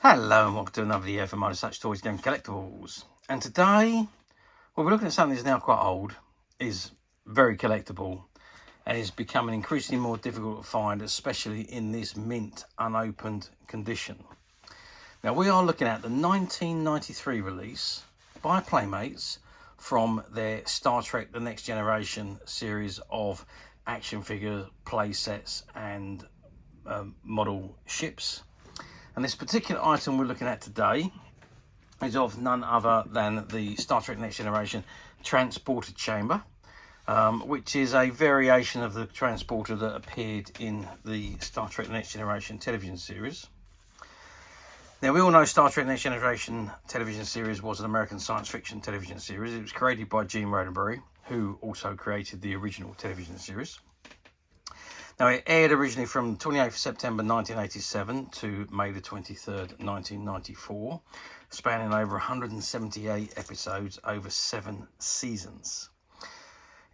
Hello and welcome to another video for Minor Such Toys Game Collectibles. And today we're looking at something that's now quite old, is very collectible, and is becoming increasingly more difficult to find, especially in this mint unopened condition. Now we are looking at the 1993 release by Playmates from their Star Trek The Next Generation series of action figure play sets and model ships. And this particular item we're looking at today is of none other than the Star Trek Next Generation Transporter Chamber, which is a variation of the transporter that appeared in the Star Trek Next Generation television series. Now, we all know Star Trek Next Generation television series was an American science fiction television series. It was created by Gene Roddenberry, who also created the original television series. Now, it aired originally from 28th September 1987 to May the 23rd, 1994, spanning over 178 episodes over 7 seasons.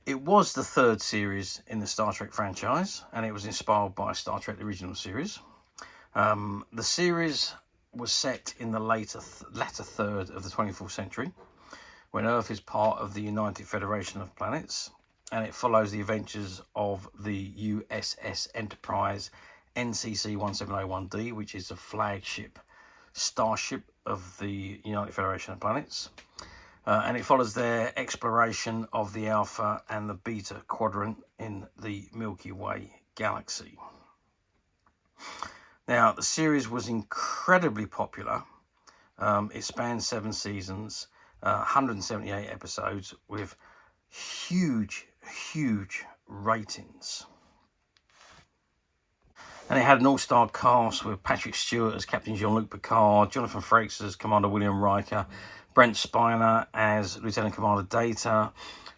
It was the third series in the Star Trek franchise, and it was inspired by Star Trek the original series. The series was set in the latter third of the 24th century, when Earth is part of the United Federation of Planets, and it follows the adventures of the USS Enterprise NCC-1701D, which is the flagship starship of the United Federation of Planets. And it follows their exploration of the Alpha and the Beta quadrant in the Milky Way galaxy. Now, the series was incredibly popular. It spanned 7 seasons, 178 episodes, with huge ratings. And it had an all-star cast with Patrick Stewart as Captain Jean-Luc Picard, Jonathan Frakes as Commander William Riker, Brent Spiner as Lieutenant Commander Data,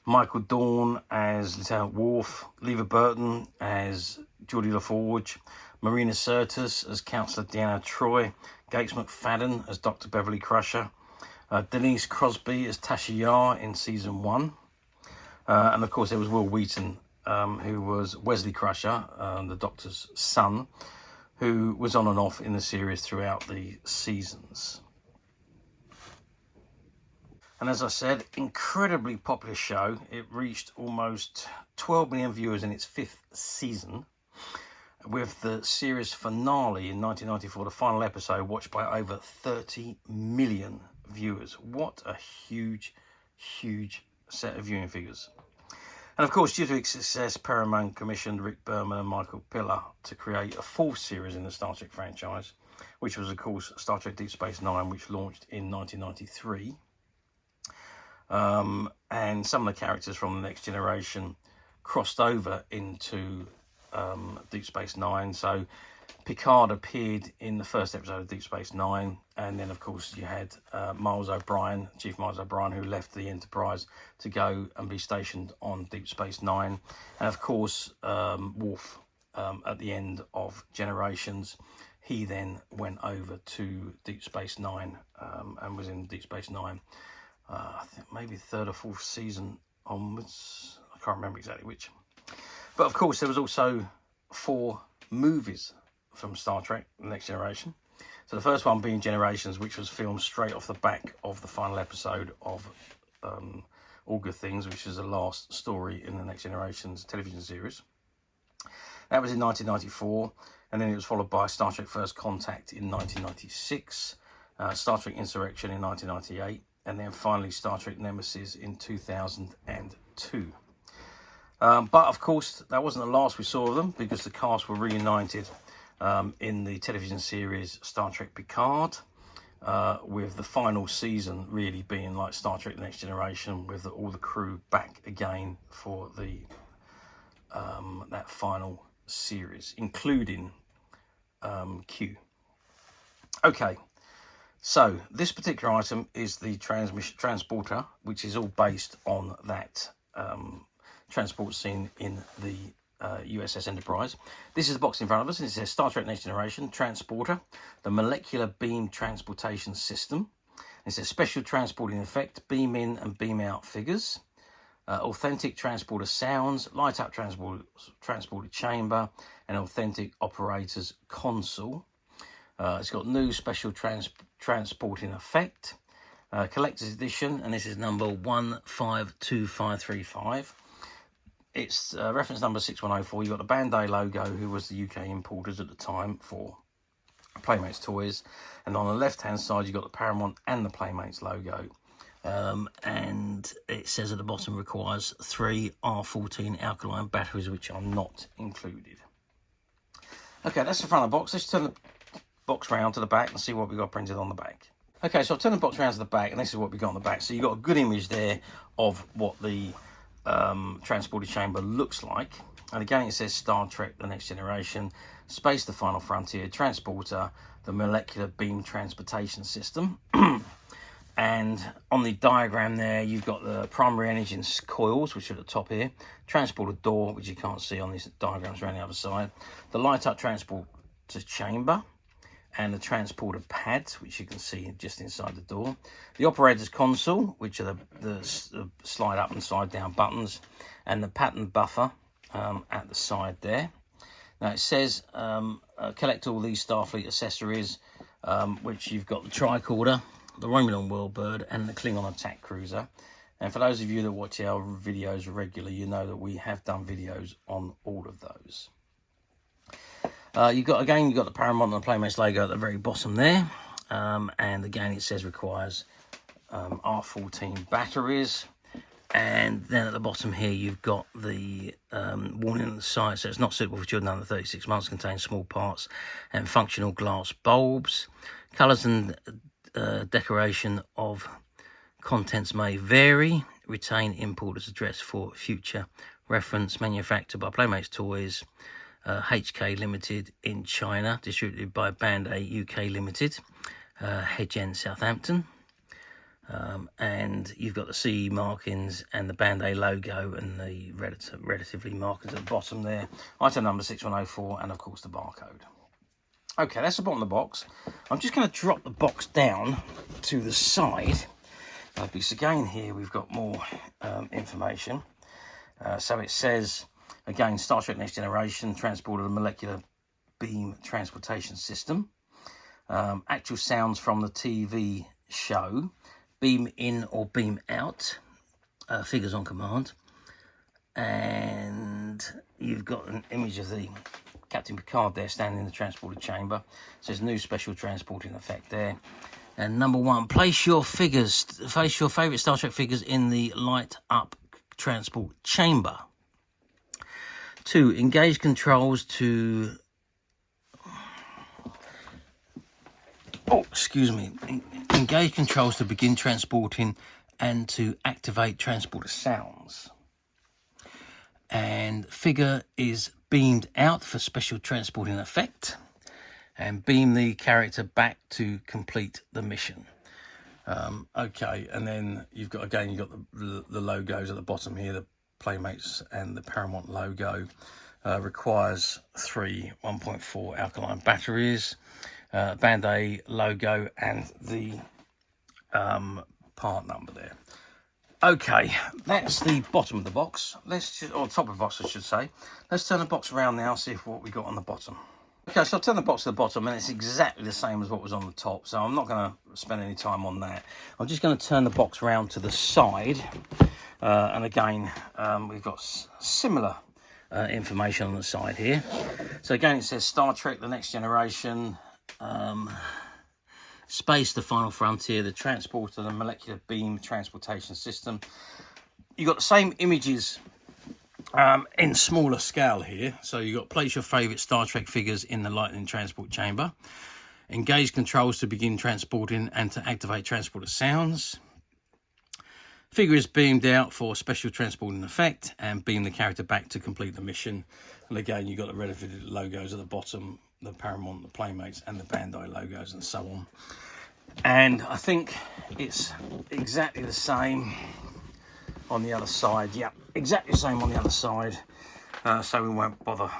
Michael Dorn as Lieutenant Worf, Leva Burton as Geordie LaForge, Marina Sirtis as Councillor Deanna Troi, Gates McFadden as Dr. Beverly Crusher, Denise Crosby as Tasha Yar in season 1. And of course, there was Will Wheaton, who was Wesley Crusher, the Doctor's son, who was on and off in the series throughout the seasons. And as I said, incredibly popular show. It reached almost 12 million viewers in its 5th season, with the series finale in 1994, the final episode, watched by over 30 million viewers. What a huge set of viewing figures. And of course, due to its success, Paramount commissioned Rick Berman and Michael Piller to create a 4th series in the Star Trek franchise, which was, of course, Star Trek Deep Space Nine, which launched in 1993. And some of the characters from the Next Generation crossed over into Deep Space Nine. So Picard appeared in the first episode of Deep Space Nine, and then of course you had Miles O'Brien, Chief Miles O'Brien, who left the Enterprise to go and be stationed on Deep Space Nine, and of course Worf at the end of Generations. He then went over to Deep Space Nine and was in Deep Space Nine, I think maybe 3rd or 4th season onwards. I can't remember exactly which. But of course, there was also 4 movies from Star Trek The Next Generation. So the first one being Generations, which was filmed straight off the back of the final episode of All Good Things, which is the last story in the Next Generation's television series. That was in 1994, and then it was followed by Star Trek First Contact in 1996, Star Trek Insurrection in 1998, and then finally Star Trek Nemesis in 2002. But of course, that wasn't the last we saw of them, because the cast were reunited in the television series Star Trek Picard, with the final season really being like Star Trek The Next Generation, with all the crew back again for the that final series, including Q. Okay, so this particular item is the transporter, which is all based on that transport scene in the USS Enterprise. This is the box in front of us, and it says Star Trek Next Generation Transporter, the Molecular Beam Transportation System. It says Special Transporting Effect, Beam In and Beam Out Figures, Authentic Transporter Sounds, Light Up Transporter Chamber, and Authentic Operator's Console. It's got new special transporting effect, collector's edition, and this is number 152535. It's reference number 6104. You've got the Bandai logo, who was the UK importers at the time for Playmates toys, and on the left hand side you've got the Paramount and the Playmates logo, and it says at the bottom requires 3 R14 alkaline batteries, which are not included. Okay, that's the front of the box. Let's turn the box round to the back and see what we got printed on the back. Okay, so I've turned the box around to the back, and this is what we got on the back. So you've got a good image there of what the transporter chamber looks like. And again, it says Star Trek The Next Generation, Space The Final Frontier, Transporter, the Molecular Beam Transportation System. And on the diagram there, you've got the primary engine coils, which are at the top here, transporter door, which you can't see on these diagrams around the other side, the light-up transporter chamber, and the transporter pads, which you can see just inside the door, the operator's console, which are the slide up and slide down buttons, and the pattern buffer at the side there. Now it says collect all these Starfleet accessories, which you've got the tricorder, the Romulan Whirlbird, and the Klingon attack cruiser. And for those of you that watch our videos regularly, you know that we have done videos on all of those. You've got the Paramount and the Playmates logo at the very bottom there, and again it says requires R14 batteries. And then at the bottom here you've got the warning on the side, so it's not suitable for children under 36 months, contains small parts and functional glass bulbs. Colours and decoration of contents may vary. Retain importer's address for future reference. Manufactured by Playmates Toys, HK Limited in China. Distributed by Bandai UK Limited, Hedge End, Southampton. And you've got the CE markings and the Bandai logo and the relatively markings at the bottom there. Item number 6104, and of course the barcode. Okay, that's the bottom of the box. I'm just going to drop the box down to the side, because again here we've got more information. So it says, again, Star Trek Next Generation, transporter of molecular beam transportation system. Actual sounds from the TV show. Beam in or beam out. Figures on command. And you've got an image of the Captain Picard there standing in the transporter chamber. It says new special transporting effect there. And number 1, place your favourite Star Trek figures in the light up transport chamber. 2, engage controls to engage controls to begin transporting and to activate transporter sounds. And figure is beamed out for special transporting effect, and beam the character back to complete the mission. Okay, and then you've got the logos at the bottom here, the Playmates and the Paramount logo. Requires 3 1.4 alkaline batteries, Bandai logo, and the part number there. Okay, that's the bottom of the box. Or top of the box, I should say. Let's turn the box around now, see what we got on the bottom. Okay, so I'll turn the box to the bottom, and it's exactly the same as what was on the top, so I'm not going to spend any time on that. I'm just going to turn the box around to the side, and again, we've got similar information on the side here. So again, it says Star Trek The Next Generation, Space The Final Frontier, the transporter, the molecular beam transportation system. You've got the same images in smaller scale here. So you've got place your favourite Star Trek figures in the lightning transport chamber. Engage controls to begin transporting and to activate transporter sounds. Figure is beamed out for special transporting effect, and beam the character back to complete the mission. And again, you've got the relative logos at the bottom, the Paramount, the Playmates, and the Bandai logos, and so on. And I think it's exactly the same on the other side. Yeah, exactly the same on the other side. So we won't bother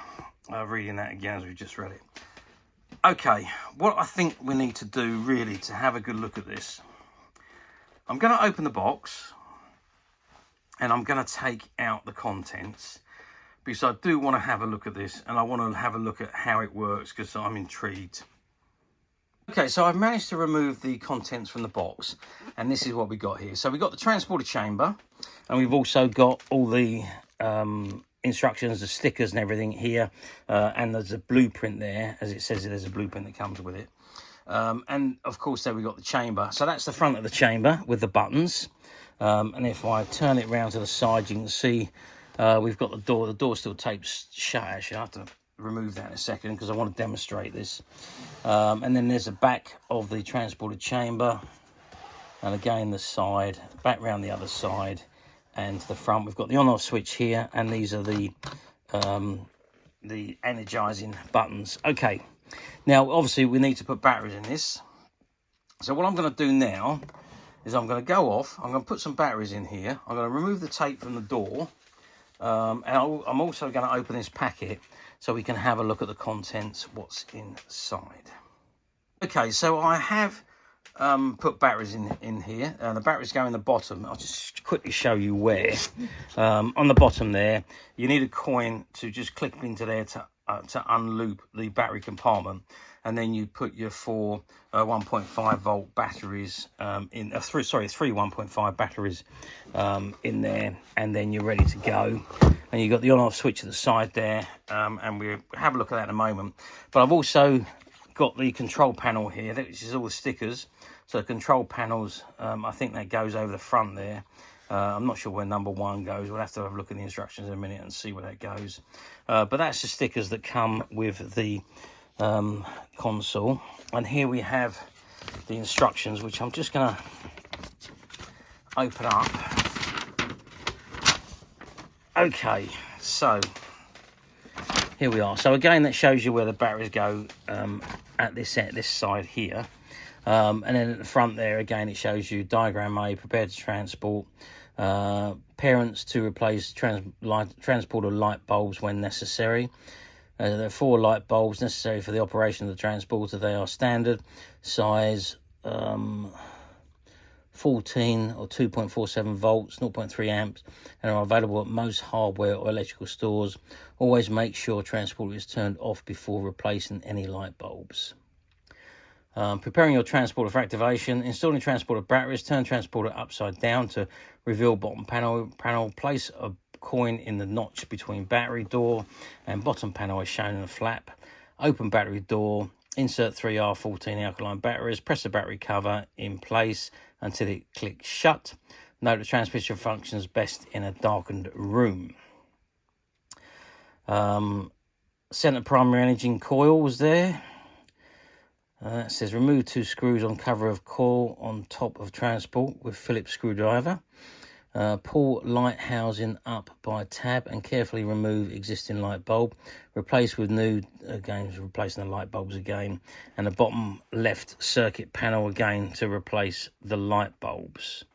reading that again as we've just read it. Okay, what I think we need to do really to have a good look at this, I'm going to open the box and I'm going to take out the contents, because I do want to have a look at this, and I want to have a look at how it works, because I'm intrigued. Okay, so I've managed to remove the contents from the box, and this is what we got here. So we've got the transporter chamber, and we've also got all the instructions, the stickers and everything here, and there's a blueprint there. As it says, there's a blueprint that comes with it. And of course there we got the chamber. So that's the front of the chamber with the buttons. And if I turn it round to the side, you can see we've got the door. The door still tapes shut, actually. I have to remove that in a second because I want to demonstrate this. And then there's the back of the transporter chamber, and again the side, back round the other side, and to the front. We've got the on-off switch here, and these are the energizing buttons. Okay, now obviously we need to put batteries in this. So what I'm going to do now is I'm going to go off. I'm going to put some batteries in here. I'm going to remove the tape from the door, and I'm also going to open this packet so we can have a look at the contents, what's inside. Okay, so I have put batteries in here, and the batteries go in the bottom. I'll just quickly show you where. On the bottom there, you need a coin to just clip into there to unloop the battery compartment, and then you put your four 1.5 volt batteries three 1.5 batteries in there, and then you're ready to go. And you've got the on-off switch at the side there, and we'll have a look at that in a moment. But I've also got the control panel here, which is all the stickers. So the control panels, I think that goes over the front there. I'm not sure where number 1 goes. We'll have to have a look at the instructions in a minute and see where that goes. But that's the stickers that come with the console. And here we have the instructions, which I'm just going to open up. Okay, so here we are. So again, that shows you where the batteries go at this side here. And then at the front there, again, it shows you diagram A, prepare to transport, parents to replace transporter light bulbs when necessary. There are 4 light bulbs necessary for the operation of the transporter. They are standard size 14 or 2.47 volts, 0.3 amps, and are available at most hardware or electrical stores. Always make sure transporter is turned off before replacing any light bulbs. Preparing your transporter for activation. Installing transporter batteries. Turn transporter upside down to reveal bottom panel. Place a coin in the notch between battery door and bottom panel as shown in the flap. Open battery door. Insert 3R14 alkaline batteries. Press the battery cover in place until it clicks shut. Note the transmitter functions best in a darkened room. Center primary engine coil was there. It says remove 2 screws on cover of coil on top of transport with Phillips screwdriver. Pull light housing up by tab and carefully remove existing light bulb. Replace with new, again replacing the light bulbs again, and the bottom left circuit panel again to replace the light bulbs.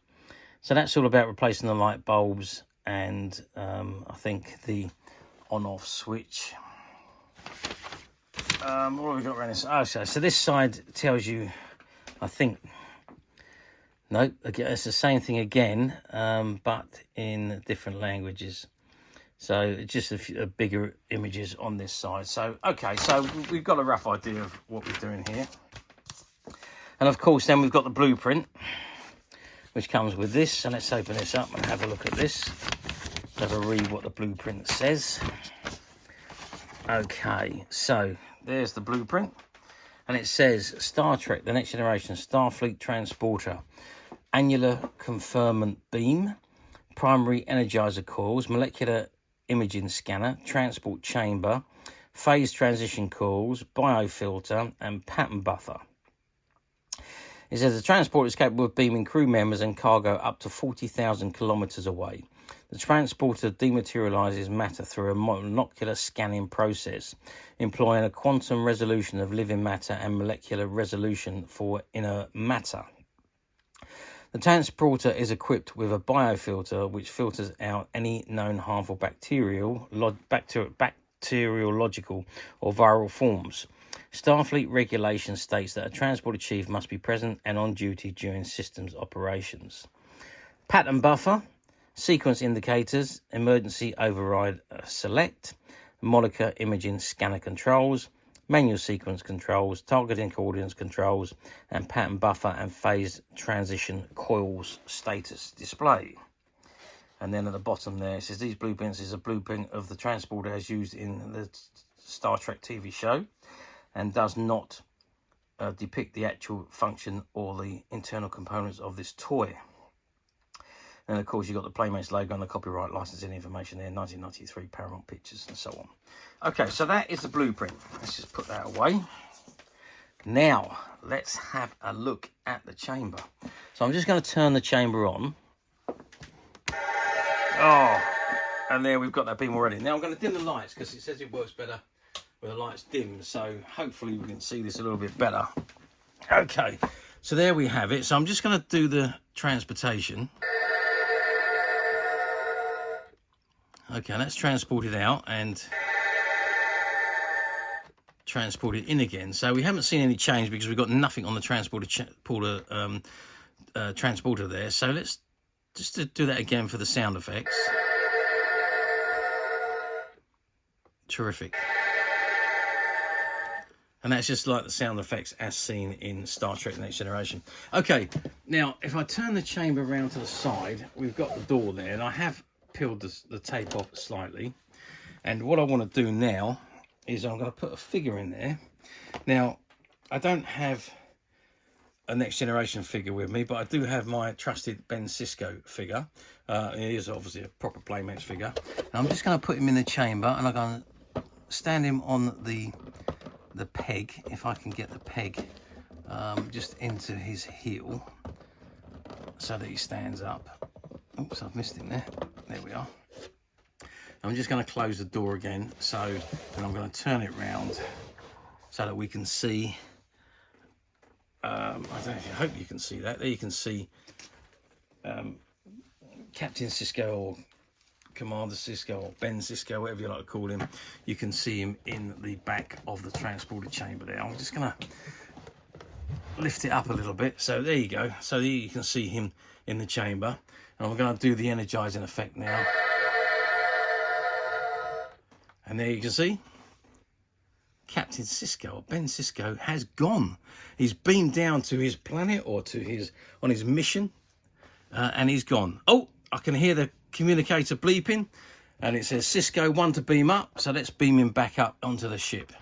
So that's all about replacing the light bulbs, and I think the on-off switch. What have we got around this? Oh, so this side tells you, I think, no, again, it's the same thing again, but in different languages. So just a bigger images on this side. So, okay, so we've got a rough idea of what we're doing here. And of course, then we've got the blueprint, which comes with this. So let's open this up and have a look at this. Have a read what the blueprint says. Okay, so there's the blueprint. And it says Star Trek, the Next Generation Starfleet Transporter. Annular conferment beam, primary energizer coils, molecular imaging scanner, transport chamber, phase transition coils, biofilter, and pattern buffer. It says the transport is capable of beaming crew members and cargo up to 40,000 kilometers away. The transporter dematerializes matter through a molecular scanning process, employing a quantum resolution of living matter and molecular resolution for inert matter. The transporter is equipped with a biofilter which filters out any known harmful bacteriological or viral forms. Starfleet regulation states that a transporter chief must be present and on duty during systems operations. Pattern buffer, sequence indicators, emergency override select, molecular imaging scanner controls, manual sequence controls, targeting coordinates controls, and pattern buffer and phase transition coils status display. And then at the bottom there, it says these blueprints is a blueprint of the transporter as used in the Star Trek TV show, and does not depict the actual function or the internal components of this toy. And of course, you've got the Playmates logo and the copyright licensing information there, 1993 Paramount Pictures and so on. Okay, so that is the blueprint. Let's just put that away. Now, let's have a look at the chamber. So I'm just going to turn the chamber on. Oh, and there we've got that beam already. Now I'm going to dim the lights because it says it works better with the lights dim. So hopefully we can see this a little bit better. Okay, so there we have it. So I'm just going to do the transportation. Okay, that's transported out and transported in again. So we haven't seen any change because we've got nothing on the transporter there. So let's just do that again for the sound effects. Terrific. And that's just like the sound effects as seen in Star Trek Next Generation. Okay, now if I turn the chamber around to the side, we've got the door there, and I have peeled the tape off slightly. And what I want to do now is I'm going to put a figure in there. Now, I don't have a Next Generation figure with me, but I do have my trusted Ben Sisko figure. It is obviously a proper Playmates figure. And I'm just going to put him in the chamber, and I'm going to stand him on the peg, if I can get the peg just into his heel so that he stands up. Oops, I've missed him there. There we are. I'm just going to close the door again, and I'm going to turn it round so that we can see. I hope you can see that. There you can see Captain Sisko or Commander Sisko or Ben Sisko, whatever you like to call him. You can see him in the back of the transporter chamber there. I'm just going to lift it up a little bit. So there you go. So there you can see him in the chamber. And I'm going to do the energizing effect now. And there you can see Captain Sisko, or Ben Sisko, has gone. He's beamed down to his planet or on his mission, and he's gone. Oh, I can hear the communicator bleeping, and it says Sisko 1 to beam up. So let's beam him back up onto the ship.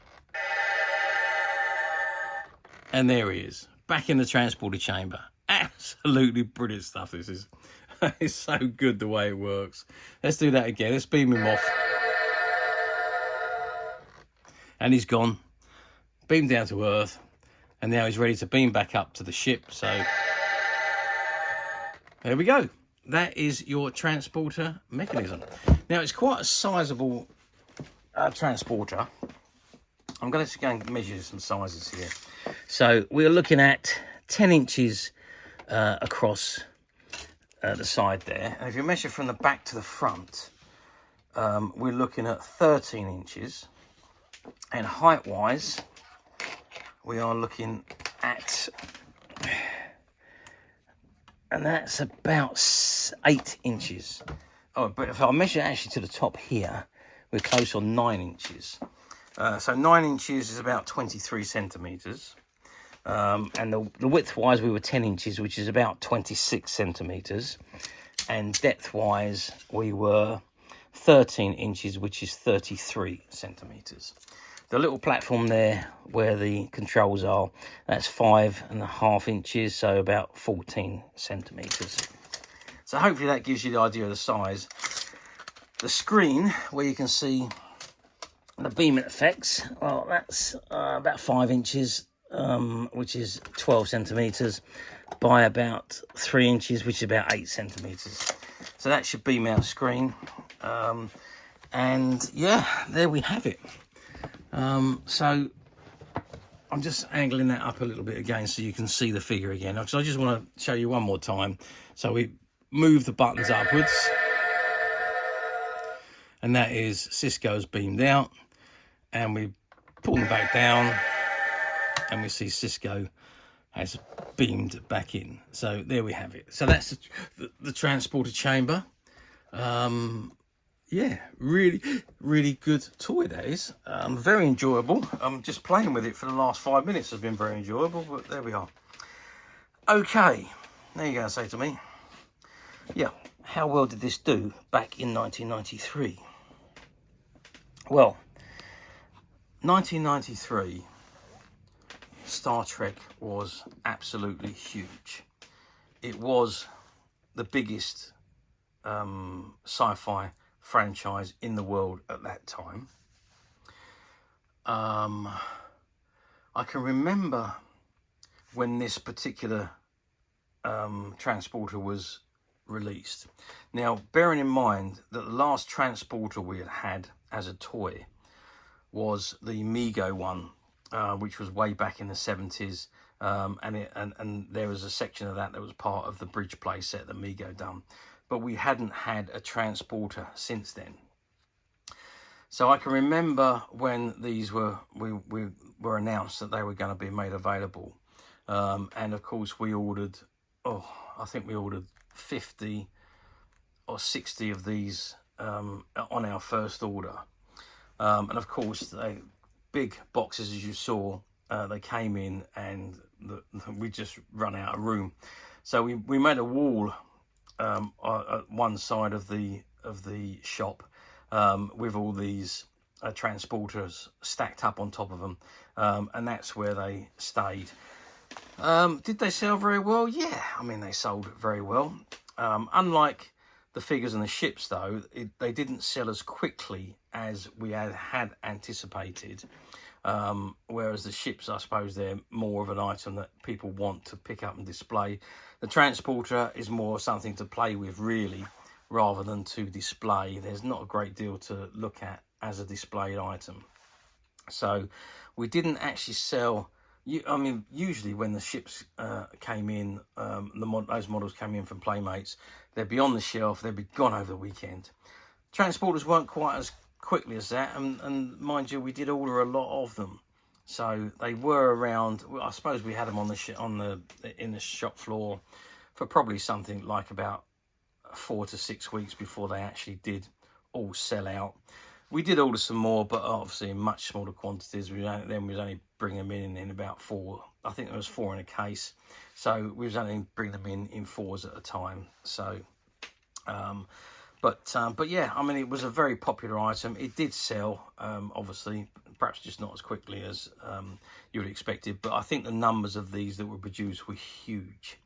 And there he is, back in the transporter chamber. Absolutely brilliant stuff, this is. It's so good the way it works. Let's do that again. Let's beam him off. And he's gone. Beamed down to Earth. And now he's ready to beam back up to the ship. So there we go. That is your transporter mechanism. Now it's quite a sizable transporter. I'm going to go and measure some sizes here. So we're looking at 10 inches across the side there. And if you measure from the back to the front, we're looking at 13 inches. And height-wise, we are looking at, and that's about 8 inches. Oh, but if I measure actually to the top here, we're close on 9 inches. So 9 inches is about 23 centimetres. And the width-wise, we were 10 inches, which is about 26 centimetres. And depth-wise, we were 13 inches, which is 33 centimetres. The little platform there where the controls are, that's 5.5 inches, so about 14 centimetres. So hopefully that gives you the idea of the size. The screen, where you can see the beaming effects, well, that's about 5 inches, which is 12 centimetres, by about 3 inches, which is about 8 centimetres. So that should beam out screen. And yeah, there we have it. So I'm just angling that up a little bit again so you can see the figure again. Because I just want to show you one more time. So we move the buttons upwards. And that is Sisko's beamed out. And we pull them back down. And we see Sisko has beamed back in. So there we have it. So that's the transporter chamber. yeah, really good toy that is. Very enjoyable. Just playing with it for the last 5 minutes has been very enjoyable, but there we are. Okay, now you're going to say to me, yeah, how well did this do back in 1993? Well, 1993, Star Trek was absolutely huge. It was the biggest sci-fi franchise in the world at that time. I can remember when this particular transporter was released. Now, bearing in mind that the last transporter we had as a toy was the Mego one, which was way back in the 70s. And there was a section of that was part of the bridge play set that Mego done. But we hadn't had a transporter since then. So I can remember when these were announced that they were going to be made available. And of course we ordered, I think we ordered 50 or 60 of these on our first order. And of course, they big boxes, as you saw, they came in, and we just run out of room. So we made a wall at one side of the shop with all these transporters stacked up on top of them, and that's where they stayed. Did they sell very well? Yeah, I mean, they sold very well. Unlike the figures and the ships, though, they didn't sell as quickly as we had anticipated. Whereas the ships, I suppose, they're more of an item that people want to pick up and display. The transporter is more something to play with, really, rather than to display. There's not a great deal to look at as a displayed item. So we didn't actually sell. I mean, usually when the ships came in, those models came in from Playmates, they'd be on the shelf, they'd be gone over the weekend. Transporters weren't quite as quickly as that, and mind you, we did order a lot of them, so they were around. I suppose we had them in the shop floor for probably something like about 4 to 6 weeks before they actually did all sell out. We did order some more, but obviously in much smaller quantities. We was only bringing them in about 4. I think there was 4 in a case, so we was only bringing them in 4s at a time. So, but yeah, I mean, it was a very popular item. It did sell, obviously, perhaps just not as quickly as you would expected. But I think the numbers of these that were produced were huge.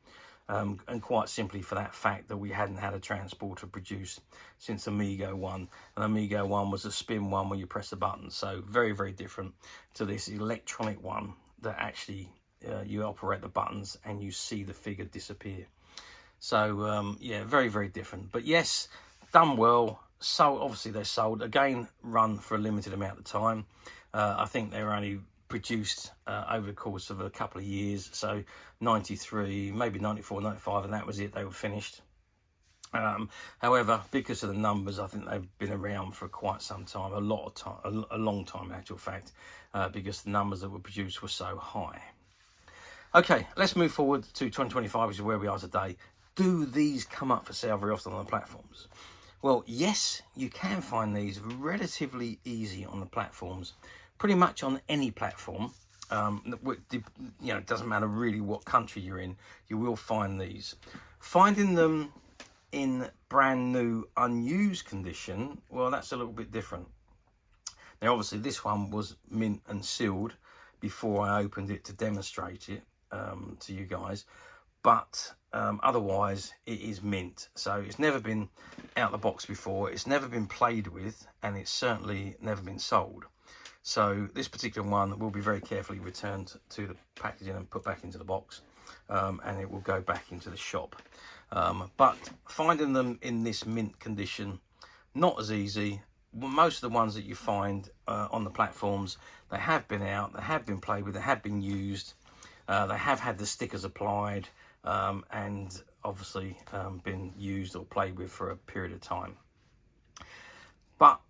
And quite simply for that fact that we hadn't had a transporter produced since Amigo 1. And Amigo 1 was a spin one where you press the button. So very, very different to this electronic one that actually you operate the buttons and you see the figure disappear. So, yeah, very, very different. But yes, done well. So obviously they sold. Again, run for a limited amount of time. I think they were only produced over the course of a couple of years, so 93, maybe 94, 95, and that was it. They were finished. However, because of the numbers, I think they've been around for quite some time, a lot of time, a long time in actual fact, because the numbers that were produced were so high. Okay, let's move forward to 2025, which is where we are today. Do these come up for sale very often on the platforms? Well, yes, you can find these relatively easy on the platforms. Pretty much on any platform, it doesn't matter really what country you're in, you will find these. Finding them in brand new unused condition, well, that's a little bit different. Now, obviously, this one was mint and sealed before I opened it to demonstrate it to you guys, but otherwise it is mint. So it's never been out the box before, it's never been played with, and it's certainly never been sold. So this particular one will be very carefully returned to the packaging and put back into the box, and it will go back into the shop. But finding them in this mint condition, not as easy. Most of the ones that you find on the platforms, they have been out, they have been played with, they have been used, they have had the stickers applied, and obviously been used or played with for a period of time. But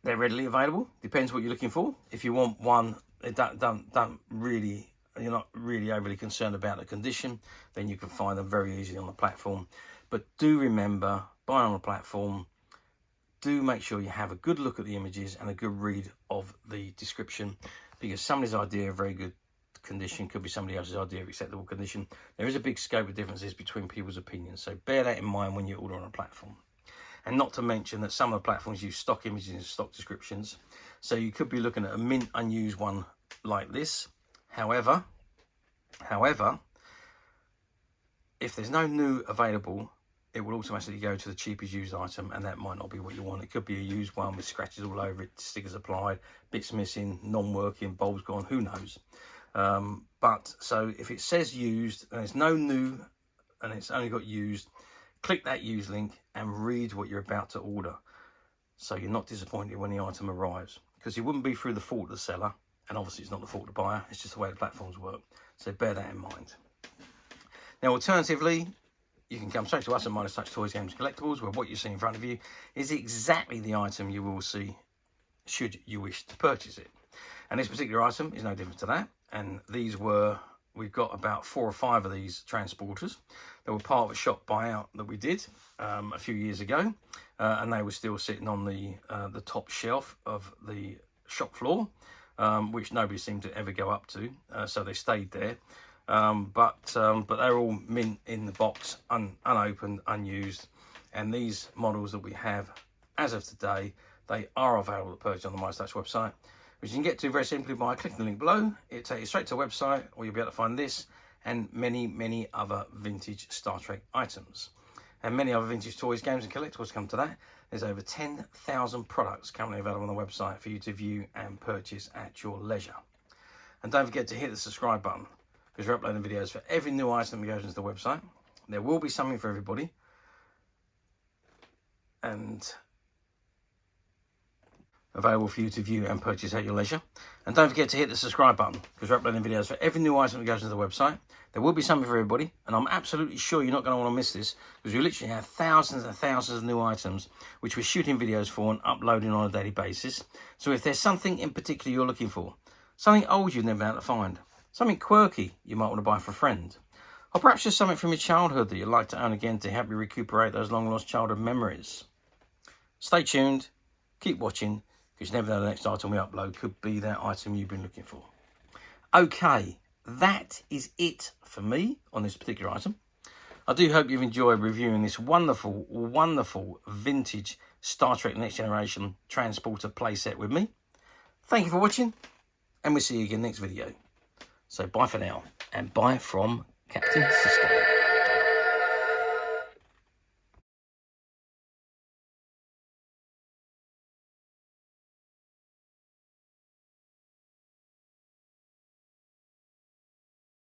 they're readily available. Depends what you're looking for. If you want one, don't really, you're not really overly concerned about the condition, then you can find them very easily on the platform. But do remember, buying on the platform, do make sure you have a good look at the images and a good read of the description, because somebody's idea of very good condition could be somebody else's idea of acceptable condition. There is a big scope of differences between people's opinions, so bear that in mind when you order on a platform. And not to mention that some of the platforms use stock images and stock descriptions, so you could be looking at a mint unused one like this. However, if there's no new available, it will automatically go to the cheapest used item, and that might not be what you want. It could be a used one with scratches all over it, stickers applied, bits missing, non-working, bulbs gone, who knows. But so if it says used and there's no new and it's only got used, click that used link and read what you're about to order, so you're not disappointed when the item arrives, because it wouldn't be through the fault of the seller, and obviously it's not the fault of the buyer, it's just the way the platforms work. So bear that in mind. Now alternatively, you can come straight to us at Midas Touch Toys, Games and Collectibles, where what you see in front of you is exactly the item you will see should you wish to purchase it. And this particular item is no different to that. And we've got about 4 or 5 of these transporters that were part of a shop buyout that we did a few years ago. And they were still sitting on the top shelf of the shop floor, which nobody seemed to ever go up to. So they stayed there. But they're all mint in the box, unopened, unused. And these models that we have as of today, they are available to purchase on the Midas Touch website, which you can get to very simply by clicking the link below. It'll take you straight to the website, or you'll be able to find this and many other vintage Star Trek items. And many other vintage toys, games and collectibles come to that. There's over 10,000 products currently available on the website for you to view and purchase at your leisure. And don't forget to hit the subscribe button, because we're uploading videos for every new item that goes into the website. There will be something for everybody. And available for you to view and purchase at your leisure. And don't forget to hit the subscribe button, because we're uploading videos for every new item that goes into the website. There will be something for everybody, and I'm absolutely sure you're not going to want to miss this, because we literally have thousands and thousands of new items which we're shooting videos for and uploading on a daily basis. So if there's something in particular you're looking for, something old you've never been able to find, something quirky you might want to buy for a friend, or perhaps just something from your childhood that you'd like to own again to help you recuperate those long lost childhood memories, stay tuned, keep watching, because you never know the next item we upload could be that item you've been looking for. Okay, that is it for me on this particular item. I do hope you've enjoyed reviewing this wonderful vintage Star Trek Next Generation transporter playset with me. Thank you for watching, and we'll see you again next video. So bye for now, and bye from Captain Sisko.